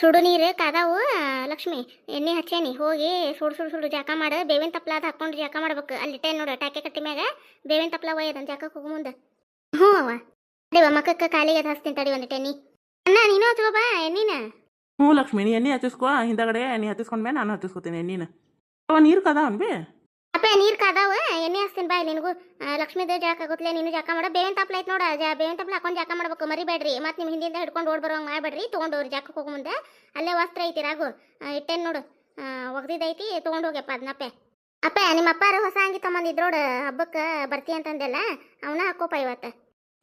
ಸುಡು ನೀರು ಕಾದಾವು ಲಕ್ಷ್ಮಿ ಎಣ್ಣೆ ಹಚ್ಚೇನಿ ಹೋಗಿ ಸುಡು ಸುಡು ಸುಡು ಜಾಕ ಮಾಡು ಬೇವಿನ ತಪ್ಲ ಅದು ಹಾಕೊಂಡು ಜಾಕ ಮಾಡ್ಬೇಕು ಅಲ್ಲಿ ಇಟ್ಟೆ ನೋಡು ಟಾಕೆ ಕಟ್ಟಿ ಮ್ಯಾಗ ಬೇವಿನ ತಪ್ಲ ಒಯ್ಯದನ್ ಜಾಕಕ್ಕೆ ಹೋಗು ಮುಂದೆ ಹ್ಞೂ ಅವ್ವ ದೇವ ಮಕ್ಕಕ್ಕೆ ಕಾಲಿಗೆ ಅದು ಹಚ್ತೀನಿ ತಡಿ ಒಂದಿಟ್ಟೆ ನೀ ಅಣ್ಣ ನೀನು ಹಚ್ಕೋ ಬಾ ಎಣ್ಣಿನ ಹ್ಞೂ ಲಕ್ಷ್ಮಿ ನೀ ಎಣ್ಣೆ ಹಚ್ಚಿಸ್ಕೋ ಹಿಂದಗಡೆ ಎಣ್ಣೆ ಹಚ್ಚಿಸ್ಕೊಂಡ್ಮೇಲೆ ನಾನು ಹಚ್ಚಿಸ್ಕೊತೀನಿ ಎಣ್ಣೆನ ಅವ ನೀರು ಕದಾವನ್ ಬಿ ಅಪ್ಪ ನೀರು ಕಾದಾವ ಎಣ್ಣೆ ಹಚ್ತೀನಿ ಬಾ ನಿನಗೂ ಲಕ್ಷ್ಮಿದ ಜಾಕ ಆಗುತ್ತಲೆ ನೀನು ಜಾಕ ಮಾಡ ಬೇವಿನ ತಪ್ಲ ಐತೆ ನೋಡ ಬೇವಿನ ತಪ್ಲ ಹಾಕೊಂಡು ಜಾಕ ಮಾಡ್ಬೇಕು ಮರಿಬೇಡ್ರಿ ಮತ್ತೆ ನಿಮ್ಮ ಹಿಂದಿಂದ ಹಿಡ್ಕೊಂಡು ಓಡ್ ಬರೋಂಗೆ ಮಾಡ್ಬೇಡ್ರಿ ತೊಗೊಂಡೋಗ್ರಿ ಜಾಕಕ್ಕೆ ಹೋಗು ಮುಂದೆ ಅಲ್ಲೇ ವಸ್ತ್ರ ಐತಿ ರಾಗು ಇಟ್ಟೇನು ನೋಡು ಒಗ್ದಿದ್ದೈತಿ ತೊಗೊಂಡು ಹೋಗ್ಯಪ್ಪ ಅದನ್ನಪ್ಪೆ ಅಪ್ಪ ನಿಮ್ಮ ಅಪ್ಪಾರ ಹೊಸ ಅಂಗಿ ತಮ್ಮಂದಿದ್ರೋಡ ಹಬ್ಬಕ್ಕೆ ಬರ್ತಿ ಅಂತಂದೆಲ್ಲ ಅವನ ಹಾಕೋಪ ಇವತ್ತು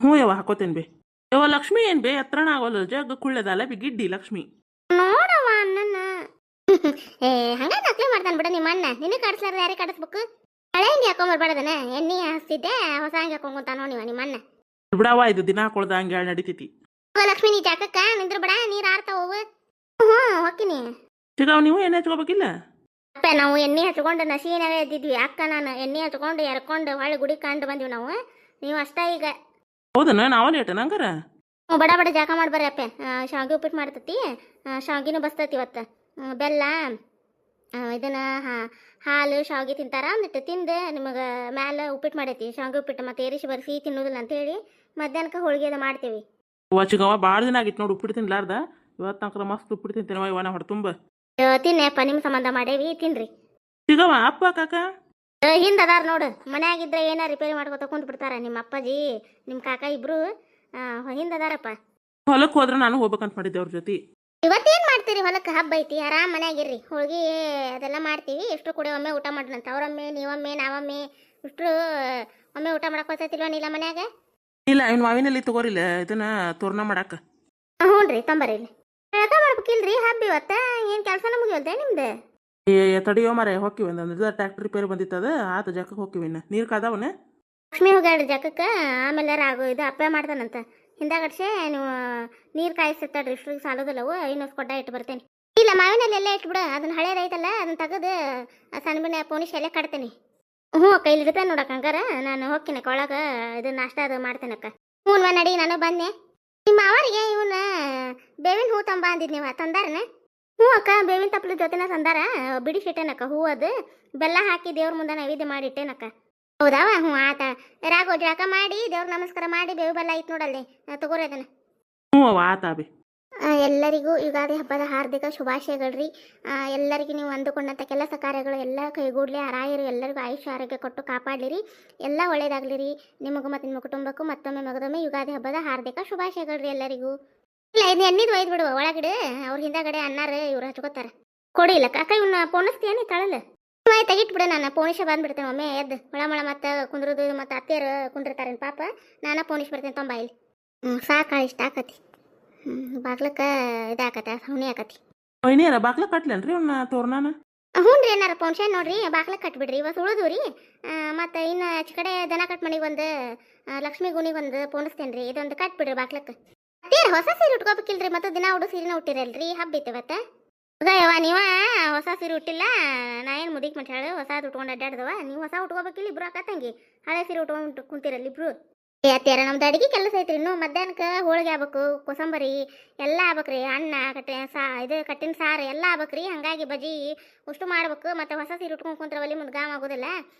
ಹ್ಞೂ ಯವ್ವ ಹಾಕೋತೇನೆ ಬಿ ಯವ್ವ ಲಕ್ಷ್ಮಿ ಏನು ಬೇ ಹತ್ರಣ ಆಗೋಲ್ಲ ಜಗ್ ಕುಳ್ಳದಲ್ಲ ಬಿ ಗಿಡ್ಡಿ ಲಕ್ಷ್ಮಿ ನೋಡವ್ವ ಅಣ್ಣನ ಏ ಹಂಗ ನಕ್ಲಿ ಮಾಡ್ತಾನೆ ಬಿಡ ನಿಮ್ಮ ಅಣ್ಣ ನಿನಗೆ ಕಾಡಿಸ್ಲಾರ್ದ ಯಾರೇ ಕಾಡಿಸ್ಬೇಕು ಹಳೆ ಅಂಗಿ ಹಾಕೊಂಬರ್ಬಾರ್ದನ ಎಣ್ಣೆ ಹಚ್ತಿದ್ದೆ ಹೊಸ ಅಂಗಿ ಹಾಕೊಂತ ನೋಡಿವ ನಿಮ್ಮ ಅಣ್ಣ ಬಿಡವ ಇದು ದಿನ ಹಾಕೊಳ್ದ ಹಂಗೆ ನಡಿತೈತಿ ಲಕ್ಷ್ಮಿ ನೀ ಜಾಕಕ್ಕ ನಿಂದ್ರ ಬಿಡ ನೀರು ಆರ್ತಾವ ಹ್ಞೂ ಹೋಗ್ತೀನಿ ಸಿಗಾವ್ ನೀವು ಎಣ್ಣೆ ಹಚ್ಕೋಬೇಕಿಲ್ಲ ಅಪ್ಪ ನಾವು ಎಣ್ಣೆ ಹಚ್ಕೊಂಡು ನಸೀನಾಗ ಇದ್ದಿದ್ವಿ ಅಕ್ಕ ನಾನು ಎಣ್ಣೆ ಹಚ್ಕೊಂಡು ಎರ್ಕೊಂಡು ಹೊಳೆ ಗುಡಿ ಕಂಡು ಬಂದಿವಿ ನಾವು ನೀವು ಅಷ್ಟ ಈಗ ಹೌದನ ನಾವ ಲೇಟ ನಂಗಾರ ಬಡ ಬಡ ಜಾಕ ಮಾಡ್ಬರ್ರಿ ಅಪ್ಪ ಶಾವಿಗೆ ಉಪ್ಪಿಟ್ಟು ಮಾಡ್ತತಿ ಶಾವಿಗೆನೂ ಬಸ್ತತಿ ಇವತ್ತು ಬೆಲ್ಲ ಇದನ್ನ ಹಾಲು ಶಾವಿಗೆ ತಿಂತಾರ ಅಂದಿಟ್ಟು ತಿಂದು ನಿಮಗೆ ಮ್ಯಾಲೆ ಉಪ್ಪಿಟ್ಟು ಮಾಡೈತಿ ಶಾವಿಗೆ ಉಪ್ಪಿಟ್ಟು ಮತ್ತೆ ಏರಿಸಿ ಬರ್ಸಿ ತಿನ್ನೋದಿಲ್ಲ ಅಂತೇಳಿ ಮಧ್ಯಾಹ್ನಕ್ಕೆ ಹೋಳಿಗೆ ಅದು ಮಾಡ್ತೀವಿ ಚಿಗವ ಭಾಳ ದಿನ ಆಗಿತ್ತು ನೋಡಿ ಉಪ್ಪಿಟ್ಟು ತಿನ್ಲಾರ್ದ ಇವತ್ತು ತನಕ ಮಸ್ತ್ ಉಪ್ಪಿಟ್ಟು ತಿಂತೇನೆ ಇವ ನಾ ಹೊಡೆ ತುಂಬ ತಿನ್ನಪ್ಪ ನಿಮ್ಮ ಸಂಬಂಧ ಮಾಡೇವಿ ತಿನ್ರಿ ಚಿಗವ ಅಪ್ಪ ಕಾಕ ಹಿಂದೆ ಅದಾರ ನೋಡು ಮನ್ಯಾಗಿದ್ರೆ ಏನ ರಿಪೇರಿ ಮಾಡ್ಕೊತ ಕುಂತ ಬಿಡ್ತಾರ ನಿಮ್ಮ ಅಪ್ಪಾಜಿ ನಿಮ್ಮ ಕಾಕ ಇಬ್ರು ಹಿಂದೆ ಅದಾರಪ್ಪ ಹೊಲಕ್ಕೆ ಹೋದ್ರೆ ನಾನು ಹೋಗ್ಬೇಕಂತ ಮಾಡಿದ್ದೆ ಅವ್ರ ಜೊತೆ ಇವತ್ತೇನು ಮಾಡ್ತೀರಿ ಹೊಲಕ್ಕೆ ಹಬ್ಬ ಐತಿ ಆರಾಮ್ ಮನ್ಯಾಗಿರ್ರಿ ಹೋಳಿಗೆ ಅದೆಲ್ಲ ಮಾಡ್ತೀವಿ ಇಷ್ಟು ಕೂಡ ಒಮ್ಮೆ ಊಟ ಮಾಡ್ರಂತ ಅವರೊಮ್ಮೆ ನೀವೊಮ್ಮೆ ನಾವೊಮ್ಮೆ ಇಷ್ಟು ಒಮ್ಮೆ ಊಟ ಮಾಡಕ್ ಬರ್ತೈತಿಲ್ವ ನೀಲ ಮನ್ಯಾಗ ಇಲ್ಲ ಇವ್ನ ಮಾವಿನಲ್ಲಿ ತಗೋರಿಲ್ಲ ಇದನ್ನ ತೋರಣ ಮಾಡಾಕ ಹ್ಞೂ ರೀ ತೊಂಬರಿ ಇಲ್ಲಿ ಕೆಲಸ ಮಾಡ್ಬೇಕಿಲ್ರಿ ಹಬ್ಬ ಇವತ್ತ ಏನು ಕೆಲಸನ ಮುಗಿಯಲ್ದೆ ನಿಮ್ದು ತಡಿಯೋ ಮಾರ ಹೋಗಿವಿ ಒಂದು ಟ್ರ್ಯಾಕ್ಟರ್ ರಿಪೇರಿ ಬಂದಿತ್ತದ ಆತ ಜಾಕಕ್ಕೆ ಹೋಗಿವಿ ನೀರು ಕಾದವನ ಲಕ್ಷ್ಮಿ ಹೋಗ್ಯಾಡ್ರಿ ಜಾಕಕ್ಕೆ ಆಮೇಲೆ ರಾಗು ಇದು ಅಪ್ಪ ಮಾಡ್ತಾನಂತ ಹಿಂದಾಗಡ್ಸೆ ನೀವು ನೀರು ಕಾಯಿಸ್ತಡ್ರಿ ಇಷ್ಟ್ರಿಗೆ ಸಾಲೋದಿಲ್ಲವು ಇನ್ನೊಂದು ಕೊಡ್ಡ ಇಟ್ಟು ಬರ್ತೇನೆ ಇಲ್ಲ ಮಾವಿನಲ್ಲಿ ಎಲ್ಲ ಇಟ್ಬಿಡು ಅದನ್ನ ಹಳೇದೈತಲ್ಲ ಅದನ್ನ ತೆಗೆದು ಸಣ್ಣ ಪೋಣಿಶ್ ಎಲ್ಲ ಕಟ್ತೇನೆ ಹ್ಞೂ ಅಕ್ಕ ಇಲ್ಲಿ ಇಡ್ತೇನೆ ನೋಡಕ್ಕ ಹಂಗಾರ ನಾನು ಹೋಗ್ತೀನಿ ಒಳಗೆ ಇದು ನಾಷ್ಟ ಅದು ಮಾಡ್ತೇನಕ್ಕ ಹ್ಞೂ ನಡಿ ನಾನು ಬಂದೆ ನಿಮ್ಮ ಅವರಿಗೆ ಇವನ್ನ ಬೇವಿನ ಹೂ ತಂಬ ಅಂದಿದ್ ನೀವು ತಂದಾರನ ಹ್ಞೂ ಅಕ್ಕ ಬೇವಿನ ತಪ್ಪಲ ಜೊತೆನ ತಂದಾರ ಬಿಡಿಸಿಟ್ಟೇನಕ್ಕ ಹೂ ಅದು ಬೆಲ್ಲ ಹಾಕಿ ದೇವ್ರ ಮುಂದೆ ನೈವೇದ್ಯ ಮಾಡಿಟ್ಟೇನಕ್ಕ ಹೌದಾವ ಹ್ಞೂ ಆತ ರಾಗೋ ಜಾಕ ಮಾಡಿ ದೇವ್ರ ನಮಸ್ಕಾರ ಮಾಡಿ ಬೇವು ಬೆಲ್ಲ ಐತೆ ನೋಡಲ್ಲಿ ತಗೋರಿ ಅದನ್ನ ಹ್ಞೂ ಆತ ಬಿ ಎಲ್ಲರಿಗೂ ಯುಗಾದಿ ಹಬ್ಬದ ಹಾರ್ದಿಕ ಶುಭಾಶಯಗಳ್ರಿ ಎಲ್ಲರಿಗೂ ನೀವು ಅಂದುಕೊಂಡಂಥ ಕೆಲಸ ಕಾರ್ಯಗಳು ಎಲ್ಲ ಕೈಗೂಡ್ಲಿ ರಾಯರು ಎಲ್ಲರಿಗೂ ಆಯುಷ್ಯ ಆರೋಗ್ಯ ಕೊಟ್ಟು ಕಾಪಾಡಲಿರಿ ಎಲ್ಲ ಒಳ್ಳೇದಾಗ್ಲಿರಿ ನಿಮಗೂ ಮತ್ತು ನಿಮ್ಮ ಕುಟುಂಬಕ್ಕೂ ಮತ್ತೊಮ್ಮೆ ಮಗದೊಮ್ಮೆ ಯುಗಾದಿ ಹಬ್ಬದ ಹಾರ್ದಿಕ ಶುಭಾಶಯಗಳ್ರಿ ಎಲ್ಲರಿಗೂ ಇಲ್ಲ ಇದು ಎಣ್ಣಿದ್ ಒಯ್ದು ಬಿಡುವ ಒಳಗಡೆ ಅವ್ರ ಹಿಂದಗಡೆ ಅಣ್ಣಾರು ಇವ್ರು ಹಚ್ಕೋತಾರೆ ಕೊಡಿ ಇಲ್ಲ ಕಾಕ ಇವನ್ನ ಪೋಣಿಸ್ತೀಯನಿ ತಳಲ್ಲ ತೆಗಿಟ್ಬಿಡ ನಾನು ಪೋಣಿಶ ಬಂದ್ಬಿಡ್ತೇನೆ ಒಮ್ಮೆ ಎದ್ದು ಮಳ ಮತ್ತೆ ಕುಂದ್ರದು ಮತ್ತು ಅತ್ತೆಯರು ಕುಂದಿರ್ತಾರೇನು ಪಾಪ ನಾನು ಪೋಣಿಸ್ ಬರ್ತೇನೆ ತೊಂಬ ಇಲ್ಲಿ ಸಾಕು ಇಷ್ಟ ಆಕತಿ ಬಾಗ್ಲಕ್ಕ ಇದಾಕತ್ತ ಹುಣಿ ಆಕತಿ ಒಯ್ನಿಯರ ಬಾಗ್ಲ ಕಟ್ಲೇನ್ರಿ ಅವ್ನ ತೋರಣನ ಹ್ಞೂ ರೀ ಏನಾರ ಪೌನ್ಷ ನೋಡ್ರಿ ಬಾಗ್ಲ ಕಟ್ಬಿಡ್ರಿ ಇವತ್ತು ಉಳಿದು ರೀ ಮತ್ತು ಇನ್ನು ಆಚೆ ಕಡೆ ದನ ಕಟ್ ಮನೆಗೆ ಒಂದು ಲಕ್ಷ್ಮಿ ಗುಣಿಗೆ ಒಂದು ಪೋಣಿಸ್ತೇನೆ ರೀ ಇದೊಂದು ಕಟ್ಬಿಡ್ರಿ ಬಾಗ್ಲಕ್ಕೆ ಅತ್ತೇರು ಹೊಸ ಸೀರೆ ಉಟ್ಕೋಬೇಕಿಲ್ರಿ ಮತ್ತು ದಿನ ಉಡು ಸೀರೆನ ಉಟ್ಟಿರಲ್ರಿ ಹಬ್ಬ ಐತೆ ಇವತ್ತು ಯವ್ವ ನೀವ ಹೊಸ ಸೀರೆ ಉಟ್ಟಿಲ್ಲ ನಾ ಏನು ಮುದಿಕ್ ಮಟ್ಟ ಹೇಳು ಹೊಸದು ಉಟ್ಕೊಂಡು ಅಡ್ಡಾಡ್ದವ ನೀವು ಹೊಸ ಉಟ್ಕೋಬೇಕಿಲ್ಲ ಇಬ್ರು ಅಕ್ಕತ್ತಂಗಿ ಹಳೆ ಸೀರೆ ಉಟ್ಕೊಂಡು ಕುಂತಿರಲ್ಲ ಇಬ್ರು ಅತ್ಯಾರ ನಮ್ದು ಅಡಿಗೆ ಕೆಲಸ ಐತ್ರಿ ಇನ್ನು ಮಧ್ಯಾಹ್ನಕ್ಕೆ ಹೋಳಿಗೆ ಆಗ್ಬೇಕು ಕೋಸಂಬರಿ ಎಲ್ಲ ಆಗ್ಬೇಕ್ರಿ ಅನ್ನ ಇದು ಕಟ್ಟಿನ ಸಾರು ಎಲ್ಲ ಆಗ್ಬೇಕ್ರಿ ಹಾಗಾಗಿ ಬಜ್ಜಿ ಉಷ್ಟು ಮಾಡ್ಬೇಕು ಮತ್ತು ಹೊಸ ಸೀರೆ ಉಟ್ಕೊಂಡು ಕುಂತ್ರವಲ್ಲಿ ಮುಂದೆ ಗಾಮ್ ಆಗೋದಿಲ್ಲ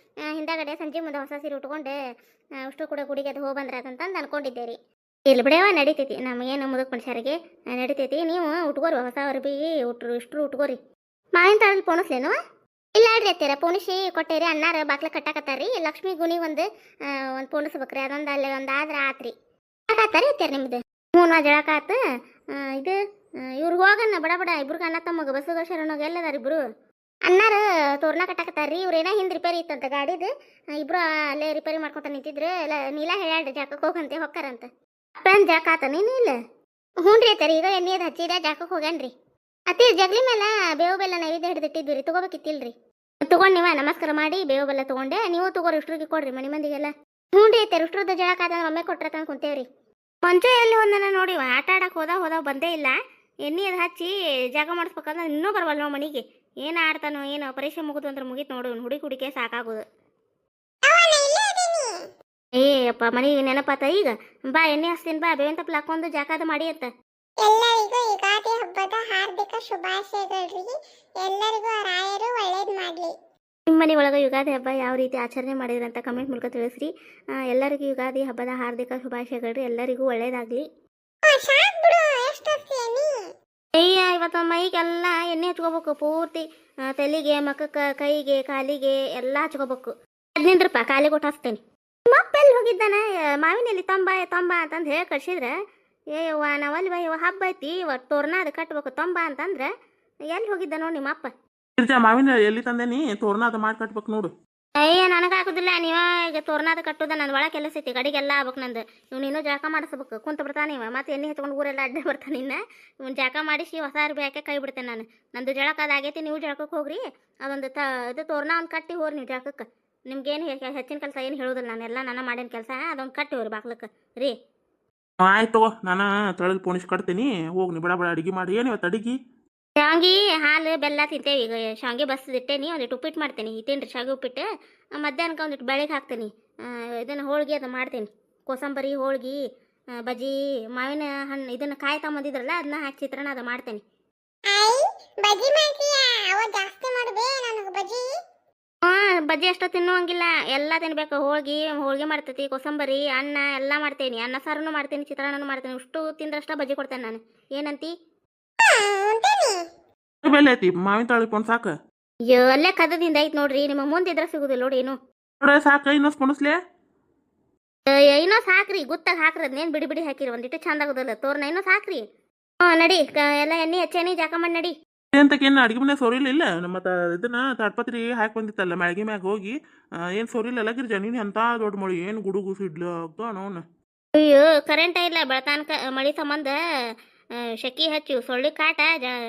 ಹಿಂದಾಗಡೆ ಸಂಜೆ ಮುಂದೆ ಹೊಸ ಸೀರೆ ಉಟ್ಕೊಂಡು ಉಷ್ಟು ಕೂಡ ಗುಡಿಗೆ ಅದು ಹೋಗಿ ಬಂದ್ರೆ ಅಂತಂದು ಅನ್ಕೊಂಡಿದ್ದೆ ರೀ ಇಲ್ಲಿ ಬಿಡವ ನಡೀತೈತಿ ನಮಗೇನು ಮುದುಕ್ ಮನುಷ್ಯರಿಗೆ ನಡೀತೈತಿ ನೀವು ಉಟ್ಕೋರಿ ಹೊಸ ಅರ್ಬಿ ಇಷ್ಟರು ಉಟ್ಕೋರಿ ಮಾವಿನ ತಾಳಲ್ಲಿ ಪೋಣಿಸ್ಲೇನು ಇಲ್ಲ ಅಡ್ರಿ ಅತ್ತೀರ ಪೋಣಿಸಿ ಕೊಟ್ಟೇರಿ ಅಣ್ಣಾರ ಬಾಕ್ಲ ಕಟ್ಟಾಕತ್ತಾರ ಲಕ್ಷ್ಮಿ ಗುಣಿ ಒಂದು ಪೋಣಿಸ್ಬೇಕ್ರಿ ಅದೊಂದು ಅಲ್ಲಿ ಒಂದು ಆದ್ರೆ ಆತ್ರಿ ಆತಾರಿ ಅತ್ತೀರ ನಿಮ್ದು ಹ್ಞೂ ಜಳಕ ಆತು ಇದು ಇವ್ರಿಗೆ ಹೋಗಣ್ಣ ಬಡ ಬಡ ಇಬ್ರಿಗೆ ಅಣ್ಣ ತಮ್ಮಗ ಬಸ್ಸುಗ ಶರಣೋಗ ಎಲ್ಲದಾರ ಇಬ್ರು ಅಣ್ಣಾರ ತೋರಣ ಕಟ್ಟಾಕತ್ತಾರ್ರಿ ಇವ್ರೇನ ಹಿಂದೆ ರಿಪೇರಿ ಇತ್ತಂತ ಗಾಡಿದು ಇಬ್ರು ಅಲ್ಲೇ ರಿಪೇರಿ ಮಾಡ್ಕೊತ ನಿಂತಿದ್ರು ನೀಲ ಹೇಳ್ಯಾಡ್ರಿ ಜಾಕಕ್ಕೆ ಹೋಗಂತೆ ಹೊಕ್ಕಾರಂತ ಅಪ್ಪನ ಜಾಕ ಆತ ನೀನು ಇಲ್ಲ ಹ್ಞೂ ರೀ ಅತ್ತಾರ ಈಗ ಎಣ್ಣೆದು ಹಚ್ಚಿದ ಜಾಕಕ್ಕೆ ಹೋಗ್ಯಾನ್ರಿ ಅತ್ತಿ ಜಗ್ಲಿ ಮೇಲೆ ಬೇವು ಬೆಲ್ಲ ನೈವೇದ್ಯ ಹಿಡಿದಿಟ್ಟಿದ್ವಿ ರೀ ತಗೋಬೇಕಿತ್ತಿಲ್ರಿ ತಗೊಂಡು ನೀವ ನಮಸ್ಕಾರ ಮಾಡಿ ಬೇವು ಬೆಲ್ಲ ತಗೊಂಡೆ ನೀವು ತಗೋರಿ ಇಷ್ಟ್ರಿಗೆ ಕೊಡ್ರಿ ಮನೆ ಮಂದಿಗೆಲ್ಲ ಹ್ಞೂ ರೀ ಅತ್ತೆ ಇಷ್ಟ್ರದ ಜಳಕ ಆದ್ರೆ ಒಮ್ಮೆ ಕೊಟ್ರ ತಂದು ಕುಂತೇವ್ರಿ ಮಂಚ ಎಲ್ಲಿ ಒಂದನ ನೋಡಿ ಆಟ ಆಡಕ್ಕೆ ಹೋದ ಬಂದೇ ಇಲ್ಲ ಎಣ್ಣೆ ಅದು ಹಚ್ಚಿ ಜಾಗ ಮಾಡಿಸ್ಬೇಕಂದ್ರೆ ಇನ್ನೂ ಬರವಲ್ಲ ನಾವು ಮನೆಗೆ ಏನು ಆಡ್ತಾನೋ ಏನೋ ಪರೀಕ್ಷೆ ಮುಗಿದು ಅಂದ್ರೆ ಮುಗೀತು ನೋಡು ಹುಡುಕೆ ಸಾಕಾಗೋದು ಏ ಅಪ್ಪ ಮನೆಗೆ ನೆನಪಾತ ಈಗ ಬಾ ಎಣ್ಣೆ ಹಚ್ತೀನಿ ಬಾ ಬೇವಿನ ತಪ್ಪಲು ಹಾಕೊಂಡು ಜಾಕಾದ ಮಾಡಿ ಅಂತ ಎಲ್ಲರಿಗೂ ಯುಗಾದಿ ಹಬ್ಬದ ಹಾರ್ದಿಕ ಶುಭಾಶಯಗಳ್ರಿ. ಎಲ್ಲರಿಗೂ ಆ ರಾಯರು ಒಳ್ಳೇದು ಮಾಡಲಿ. ನಿಮ್ಮ ಮನೆ ಒಳಗೆ ಯುಗಾದಿ ಹಬ್ಬ ಯಾವ ರೀತಿ ಆಚರಣೆ ಮಾಡಿದ್ರಿ ಅಂತ ಕಮೆಂಟ್ ಮೂಲಕ ತಿಳಿಸ್ರಿ. ಎಲ್ಲರಿಗೂ ಯುಗಾದಿ ಹಬ್ಬದ ಹಾರ್ದಿಕ ಶುಭಾಶಯಗಳ್ರಿ. ಎಲ್ಲರಿಗೂ ಒಳ್ಳೇದಾಗಲಿ. ಸಾಕ್ ಬಿಡು, ಎಷ್ಟೊತ್ತೀನಿ? ಅಯ್ಯ ಇವತ್ತು ಮೈಗೆಲ್ಲ ಎಣ್ಣೆ ಹಚ್ಕೋಬೇಕು ಪೂರ್ತಿ, ತಲೆಗೆ ಮಕ್ಕಕ್ಕೆ ಕೈಗೆ ಕಾಲಿಗೆ ಎಲ್ಲ ಹಚ್ಕೋಬೇಕು. 15 ರೂಪಾಯಿ ಕಾಲಿಗೆ ಕೊಟ್ಟು ಹಚ್ತೇನೆ. ಮಪ್ಪ ಎಲ್ಲಿ ಹೋಗಿದ್ದಾನ? ಮಾವಿನಲ್ಲಿ ತೊಂಬ ಅಂತಂದು ಹೇಳಿ ಕಳ್ಸಿದ್ರೆ, ಏಯವ್ವ ನಾವಲ್ಲಿ ಬಾ ಹಬ್ಬ ಐತಿ ಇವತ್ತು ತೋರಣ ಅದು ಕಟ್ಬೇಕು ತೊಂಬ ಅಂತಂದ್ರೆ ಎಲ್ಲಿ ಹೋಗಿದ್ದ ನೋಡಿ ನಿಮ್ಮಪ್ಪ. ಗಿರ್ಜಾ ಮಾವಿನ ಎಲ್ಲಿ ತಂದೇನಿ ತೋರಣ ಅದು ಮಾಡಿ ಕಟ್ಬೇಕು ನೋಡು. ಅಯ್ಯ ನನಗಾಗೋದಿಲ್ಲ, ನೀವ ಈಗ ತೋರಣದ ಕಟ್ಟೋದ ನನ್ನ ಒಳಗೆ ಕೆಲಸ ಐತಿ, ಗಡಿಗೆಲ್ಲ ಆಗ್ಬೇಕು ನಂದು. ಇವ್ನು ಇನ್ನೂ ಜಳಕ ಮಾಡಿಸ್ಬೇಕು, ಕುಂತ ಬಿಡ್ತಾನೆ ಇವ, ಮತ್ತೆ ಎಣ್ಣೆ ಹಚ್ಕೊಂಡು ಊರೆಲ್ಲ ಅಡ್ಡ ಬರ್ತಾನೆ. ಇವ್ನು ಜಳಕ ಮಾಡಿಸಿ ಹೊಸ ಅರ್ಬಿ ಹಾಕಿ ಕೈ ಬಿಡ್ತೇನೆ ನಾನು. ನಂದು ಜಳಕ ಅದಾಗೈತಿ, ನೀವು ಜಳಕಕ್ಕೆ ಹೋಗ್ರಿ. ಅದೊಂದು ಇದು ತೋರಣ ಒಂದು ಕಟ್ಟಿ ಹೋಗ್ರಿ ನೀವು ಜಳಕಕ್ಕೆ. ನಿಮ್ಗೇನು ಹೆಚ್ಚಿನ ಕೆಲಸ ಏನು ಹೇಳೋದಿಲ್ಲ, ನಾನೆಲ್ಲ ನಾನು ಮಾಡೇನ ಕೆಲಸ. ಅದೊಂದು ಕಟ್ಟಿ ಹೋಗ್ರಿ ಬಾಕ್ಲಕ್ಕೆ ರೀ. ಆಯ್ತು ತಗೋ, ನಾನು ತಳದ್ ಪೋಣಿಸ್ ಕಟ್ತೀನಿ. ಹೋಗಿ ನೀ ಬಡ ಬಡ ಅಡಿಗೆ ಮಾಡಿ. ಏನು ಇವತ್ತು ಅಡಿಗೆ? ಶಾವ್ಗಿ ಹಾಲು ಬೆಲ್ಲ ತಿಂತೇವೆ. ಈಗ ಶಾವ್ಗಿ ಬಸ್ದಿಟ್ಟೇನಿ, ಒಂದಿಟ್ಟು ಉಪ್ಪಿಟ್ಟು ಮಾಡ್ತೀನಿ. ತಿನ್ರಿ ಶಾವ್ಗಿ ಉಪ್ಪಿಟ್ಟು. ಮಧ್ಯಾಹ್ನಕ್ಕೆ ಒಂದಿಟ್ಟು ಬೆಳಗ್ಗೆ ಹಾಕ್ತೀನಿ. ಇದನ್ನು ಹೋಳ್ಗೆ ಅದು ಮಾಡ್ತೀನಿ, ಕೋಸಂಬರಿ ಹೋಳ್ಗೆ, ಬಜ್ಜಿ, ಮಾವಿನ ಹಣ್ಣು ಇದನ್ನು ಕಾಯಿ ತಗೊಂಬಂದಿದ್ರಲ್ಲ ಅದನ್ನ ಹಾಕಿ ಚಿತ್ರಾನ್ನ ಅದು ಮಾಡ್ತೇನೆ. ಬಜ್ಜಿ ಮಾಡ್ತೀಯಾ? ಅವ ಜಾಸ್ತಿ ಮಾಡಬೇ ನನಗೆ ಬಜ್ಜಿ. ಬಜ್ಜಿ ಅಷ್ಟು ತಿನ್ನುವಂಗಿಲ್ಲ, ಎಲ್ಲ ತಿನ್ಬೇಕು. ಹೋಳ್ಗೆ ಮಾಡ್ತೈತಿ, ಕೋಸಂಬರಿ, ಅನ್ನ ಎಲ್ಲ ಮಾಡ್ತೇನೆ. ಅನ್ನ ಸಾರನು ಮಾಡ್ತೀನಿ, ಚಿತ್ರಾನ್ನೂ ಮಾಡ್ತೀನಿ. ಇಷ್ಟು ತಿಂದ್ರಷ್ಟ ಬಜ್ಜಿ ಕೊಡ್ತೇನೆ ನಾನು. ಏನಂತಿ? ಬೆಲೆ ಐತಿ ಮಾವಿನ ತಾಳಿ ಪೊಣ್ ಸಾಕು. ಅಯ್ಯೋ ಅಲ್ಲೇ ಕದದಿಂದ ಐತಿ ನೋಡ್ರಿ, ನಿಮ್ಮ ಮುಂದಿದ್ರೆ ಸಿಗುದಿಲ್ಲ ನೋಡಿ. ಏನು ನೋಡ ಸಾಕ ಇನ್ನೊಂದು ಪೊಣಸ್ಲೆ ಇನ್ನೂ ಸಾಕ್ರಿ, ಗುತ್ತಾಗ ಹಾಕ್ರಿ. ಅದನ್ನೇನು ಬಿಡಿ ಬಿಡಿ ಹಾಕಿರಿ, ಒಂದಿಟ್ಟು ಚಂದ ಆಗೋದಲ್ಲ ತೋರ್ನ. ಇನ್ನೂ ಸಾಕ್ರಿ. ನಡಿ ಎಲ್ಲ ಎಣ್ಣೆ ಹಚ್ಚೇನಿ, ಜಾಕ ಮಾಡಿ ನಡಿ. ಅಂತಕೇನು ಅಡಿಗೆ ಮನೆ ಸೋರಿಲಿಲ್ಲ. ಮತ್ತು ಇದನ್ನ ತಾಡ್ಪತ್ರಿ ಹಾಕಿ ಬಂದಿತ್ತಲ್ಲ ಮ್ಯಾಗಿ ಮ್ಯಾಗ ಹೋಗಿ ಏನು ಸೋರಿಲ್ಲಲ್ಲ ಗಿರ್ಜಾ. ನೀನು ಅಂತ ದೊಡ್ಡ ಮಳಿ ಏನು ಗುಡುಗು ಸಿಡ್ಲು ಆಗ್ತಾವ ನೋನು. ಅಯ್ಯೋ ಕರೆಂಟ್ ಇಲ್ಲ, ಬೆಳತಾನಕ ಮಳಿ ಸಂಬಂಧ ಶೆಕಿ ಹಚ್ಚಿ ಸೊಳ್ಳಿ ಕಾಟ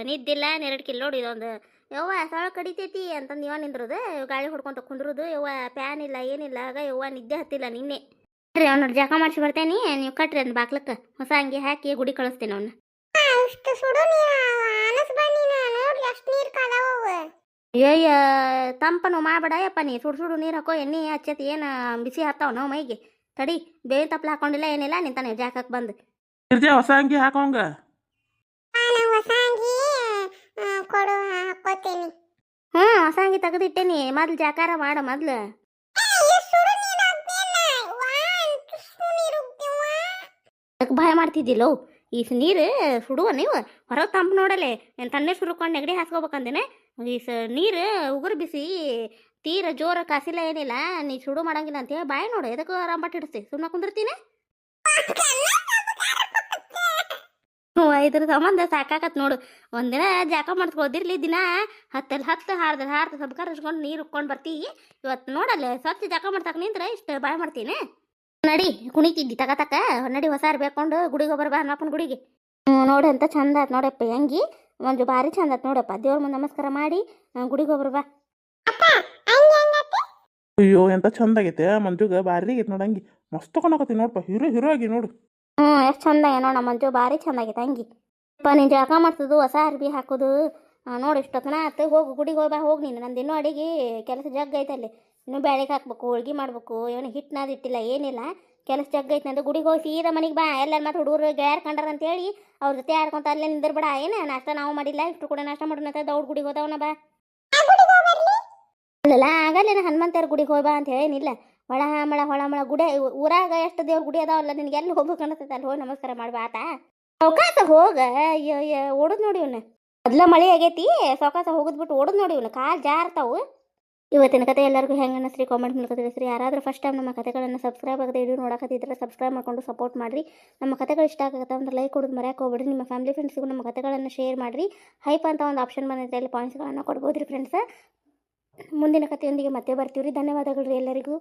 ನಿದ್ದಿಲ್ಲ, ನೆರಡ್ಕಿಲ್ಲ ನೋಡಿ. ಇದೊಂದು ಯವ್ವ ಸೊಳ್ಳೆ ಕಡಿತೈತಿ ಅಂತಂದು ಇವ ನಿಂದ್ರದು, ಗಾಳಿ ಹೊಡ್ಕೊಂತ ಕುಂದ್ರದು. ಯವ್ವ ಪ್ಯಾನ್ ಇಲ್ಲ ಏನಿಲ್ಲ, ಆಗ ಯವ್ವ ನಿದ್ದೆ ಹತ್ತಿಲ್ಲ ನಿನ್ನೆ. ರೀ ಅವ್ನ ಜಾಕ ಮಾಡಿಸಿ ಬರ್ತೇನೆ, ನೀವು ಕಟ್ರಿ ಅಂದ್ ಬಾಕ್ಲಕ್ಕೆ ಹೊಸ ಅಂಗಿ ಹಾಕಿ ಗುಡಿ ಕಳಿಸ್ತೇನೆ ಅವ್ನ. ಅಷ್ಟು ಸುಡು ನೀರು ಅನಸ್ ಬನ್ನಿನ ನೋಡ್ರಿ, ಅಷ್ಟು ನೀರು ಕಾಲವ. ಅಯ್ಯ ತಂಪನು ಮಾಡಬೇಡ ಯಪ್ಪ, ನೀ ಸುಡು ನೀರು ಹಾಕೋ. ಎಣ್ಣೆ ಹಚ್ಚತಿ ಏನು ಬಿಸಿ ಹತ್ತಾವ ನಾವು ಮೈಗೆ. ತಡಿ, ಬೇವಿನ ತಪ್ಪಲ ಹಾಕೊಂಡಿಲ್ಲ ಏನಿಲ್ಲ, ನಿಂತಾನೆ ಜಾಕಕ್ಕೆ ಬಂದು. ಗಿರ್ಜಾ ಹೊಸ ಅಂಗಿ ಹಾಕೋಂಗ. ಹೊಸ ಅಂಗಿ ಕೊಡು, ಹಾಕೋತೇನಿ. ಹೊಸ ಅಂಗಿ ತೆಗೆದಿಟ್ಟೇನಿ, ಮೊದ್ಲು ಜಾಕಾರ ಮಾಡ ಮೊದ್ಲು. ಭಯ ಮಾಡ್ತಿದ್ದಿಲ್ಲೋ ಈ ನೀರು ಸುಡುವ ನೀವು ಹೊರಗೆ ತಂಪು ನೋಡಲೆ. ಏನು ತಣ್ಣೀರು ಸುರುಕೊಂಡು ನೆಗಡಿ ಹಾಸ್ಕೋಬೇಕಂದೇನೆ. ಈ ನೀರು ಉಗುರು ಬಿಸಿ ತೀರ ಜೋರ ಕಾಸಿಲ್ಲ ಏನಿಲ್ಲ, ನೀ ಸುಡು ಮಾಡಂಗಿಲ್ಲ ಅಂತೇಳಿ ಬಾಯಿ ನೋಡು. ಎದಕ್ಕೆ ರಂಬಟ್ಟು ಹಿಡಿಸ್ತಿ, ಸುಮ್ಮನೆ ಕುಂದಿರ್ತೀನಿ. ಇದ್ರ ಸಂಬಂಧ ಸಾಕಾಕತ್ ನೋಡು. ಒಂದಿನ ಜಾಕ ಮಾಡಿಸ್ಕೋದಿರ್ಲಿ, ದಿನ ಹತ್ತು ಹಾರ್ದ ಸಬ್ಕಾರ ಹಚ್ಕೊಂಡು ನೀರು ಉಕ್ಕೊಂಡು ಬರ್ತೀವಿ. ಇವತ್ತು ನೋಡಲ್ಲ ಸ್ವಚ್ಛ ಜಾಕ ಮಾಡ್ತಾಕ ನಿಂದ್ರೆ ಇಷ್ಟು ಬಾಯ್ ಮಾಡ್ತೀನಿ. ನಡಿ ಕುಣಿತಿದ್ದಿ ತಗತಕ್ಕ, ನಡಿ ಹೊಸ ಬೇಕೊಂಡು ಗುಡಿಗೆ ಬರಬಾ ಅಮ್ಮಪ್ಪನ ಗುಡಿಗೆ. ನೋಡಿ ಅಂತ ಚಂದ ಆತ್ ನೋಡಪ್ಪ ಅಂಗಿ, ಮಂಜು ಭಾರಿ ಚಂದ ಆತ್ ನೋಡಪ್ಪ. ದೇವ್ರ ಮುಂದೆ ನಮಸ್ಕಾರ ಮಾಡಿ ಗುಡಿಗೆ ಬರಬಾ. ಅಯ್ಯೋ ಎಂತ ಚಂದ ಆಗೈತೆ ಮಂಜುಗ, ಭಾರಿ ಆಗೈತೆ ನೋಡಂಗಿ. ಮಸ್ತ್ ಕೊಣಕತ್ತಿ ನೋಡಪ್ಪ, ಹೀರೋ ಆಗಿ ನೋಡು. ಎಷ್ಟು ಚಂದ ನೋಡ ಮಂಜು, ಭಾರಿ ಚಂದ ಆಗೈತೆ ಅಂಗಿ. ಅಪ್ಪ ನೀನು ಜಳಕ ಮಾಡ್ಸೋದು, ಹೊಸ ಅರ್ಬಿ ಹಾಕೋದು ನೋಡಿ ಇಷ್ಟೊತ್ತನ ಆತು. ಹೋಗು ಗುಡಿಗೆ ಹೋಗಿ ಬಾ, ಹೋಗಿ ನೀನು. ನಂದು ಇನ್ನೂ ಅಡಿಗೆ ಕೆಲಸ ಜಗ್ಗ ಐತೆ ಅಲ್ಲಿ. ಇನ್ನೂ ಬ್ಯಾಳಿಗೆ ಹಾಕ್ಬೇಕು, ಹೋಳ್ಗೆ ಮಾಡ್ಬೇಕು, ಏನು ಹಿಟ್ಟನಾದ ಇಟ್ಟಿಲ್ಲ ಏನಿಲ್ಲ, ಕೆಲಸ ಜಗ್ಗ ಐತೆ ನಂದು. ಗುಡಿಗೆ ಹೋಗಿ ಸೀದಾ ಮನೆಗೆ ಬಾ. ಎಲ್ಲರೂ ಮತ್ತೆ ಹುಡುಗರು ಗೆಳೆಯರು ಕಂಡಾರ ಅಂತೇಳಿ ಅವ್ರ ಜೊತೆ ಆಡ್ಕೊಂತ ಅಲ್ಲೇ ನಿಂದಿರ್ಬೇಡ. ಏನು ನಾಷ್ಟ ನಾವು ಮಾಡಿಲ್ಲ, ಇಷ್ಟು ಕೂಡ ನಾಷ್ಟ ಮಾಡೋಣ ದೌಡ್ ಗುಡಿಗೆ ಹೋದವನ ಬಾ. ಅಲ್ಲಲ್ಲ ಆಗಲ್ಲೇನ ಹನುಮಂತರ ಗುಡಿಗೆ ಹೋಗಿ ಬಾ ಅಂತ ಹೇಳೇನಿಲ್ಲ. ಹೊಳ ಗುಡಿ ಊರಾಗ ಎಷ್ಟು ದೇವ್ರ ಗುಡಿ ಅದಾವಲ್ಲ, ನಿನಗೆ ಎಲ್ಲಿ ಹೋಗ್ಬೇಕು ಅನಿಸ್ತೈತೆ ಅಲ್ಲಿ ಹೋಗಿ ನಮಸ್ಕಾರ ಮಾಡ್ಬಾ ಆತ. ಸೌಕಾಸ ಹೋಗ, ಓಡೋದು ನೋಡಿ ಇವನ್ನ. ಮೊದ್ಲ ಮಳೆ ಆಗೈತಿ, ಸೌಕಾಸ ಹೋಗೋದ್ಬಿಟ್ಟು ಓಡೋದು ನೋಡಿ ಇವನು, ಕಾಲು ಜಾರ್ತಾವು. ಇವತ್ತಿನ ಕತೆ ಎಲ್ಲರಿಗೂ ಹೆಂಗೆ ಅನ್ನಿಸ್ರಿ ಕಾಮೆಂಟ್ ಮೂಲಕ ತಿಳಿಸ್ರಿ. ಯಾರಾದರೂ ಫಸ್ಟ್ ಟೈಮ್ ನಮ್ಮ ಕತೆಗಳನ್ನು ಸಬ್ಸ್ಕ್ರೈಬ್ ಆಗದೆ ವಿಡಿಯೋ ನೋಡಕತ್ತಿದ್ರೆ ಸಬ್ಸ್ಕ್ರೈಬ್ ಮಾಡ್ಕೊಂಡು ಸಪೋರ್ಟ್ ಮಾಡಿರಿ. ನಮ್ಮ ಕತೆಗಳು ಇಷ್ಟ ಆಗುತ್ತೆ ಅಂದ್ರೆ ಲೈಕ್ ಕೊಡೋದು ಮರೆಯೋಕೆ ಹೋಗ್ಬೇಡ್ರಿ. ನಿಮ್ಮ ಫ್ಯಾಮಿಲಿ ಫ್ರೆಂಡ್ಸ್ಗೂ ನಮ್ಮ ಕತೆಗಳನ್ನು ಶೇರ್ ಮಾಡಿರಿ. ಹೈಪ್ ಅಂತ ಒಂದು ಆಪ್ಷನ್ ಬಂದಿದೆ, ಅಲ್ಲಿ ಪಾಯಿಂಟ್ಸ್ಗಳನ್ನು ಕೊಡ್ಬೋದು ರೀ ಫ್ರೆಂಡ್ಸ್. ಮುಂದಿನ ಕಥೆಯೊಂದಿಗೆ ಮತ್ತೆ ಬರ್ತೀವಿ ರೀ. ಧನ್ಯವಾದಗಳು ರೀ ಎಲ್ಲರಿಗೂ.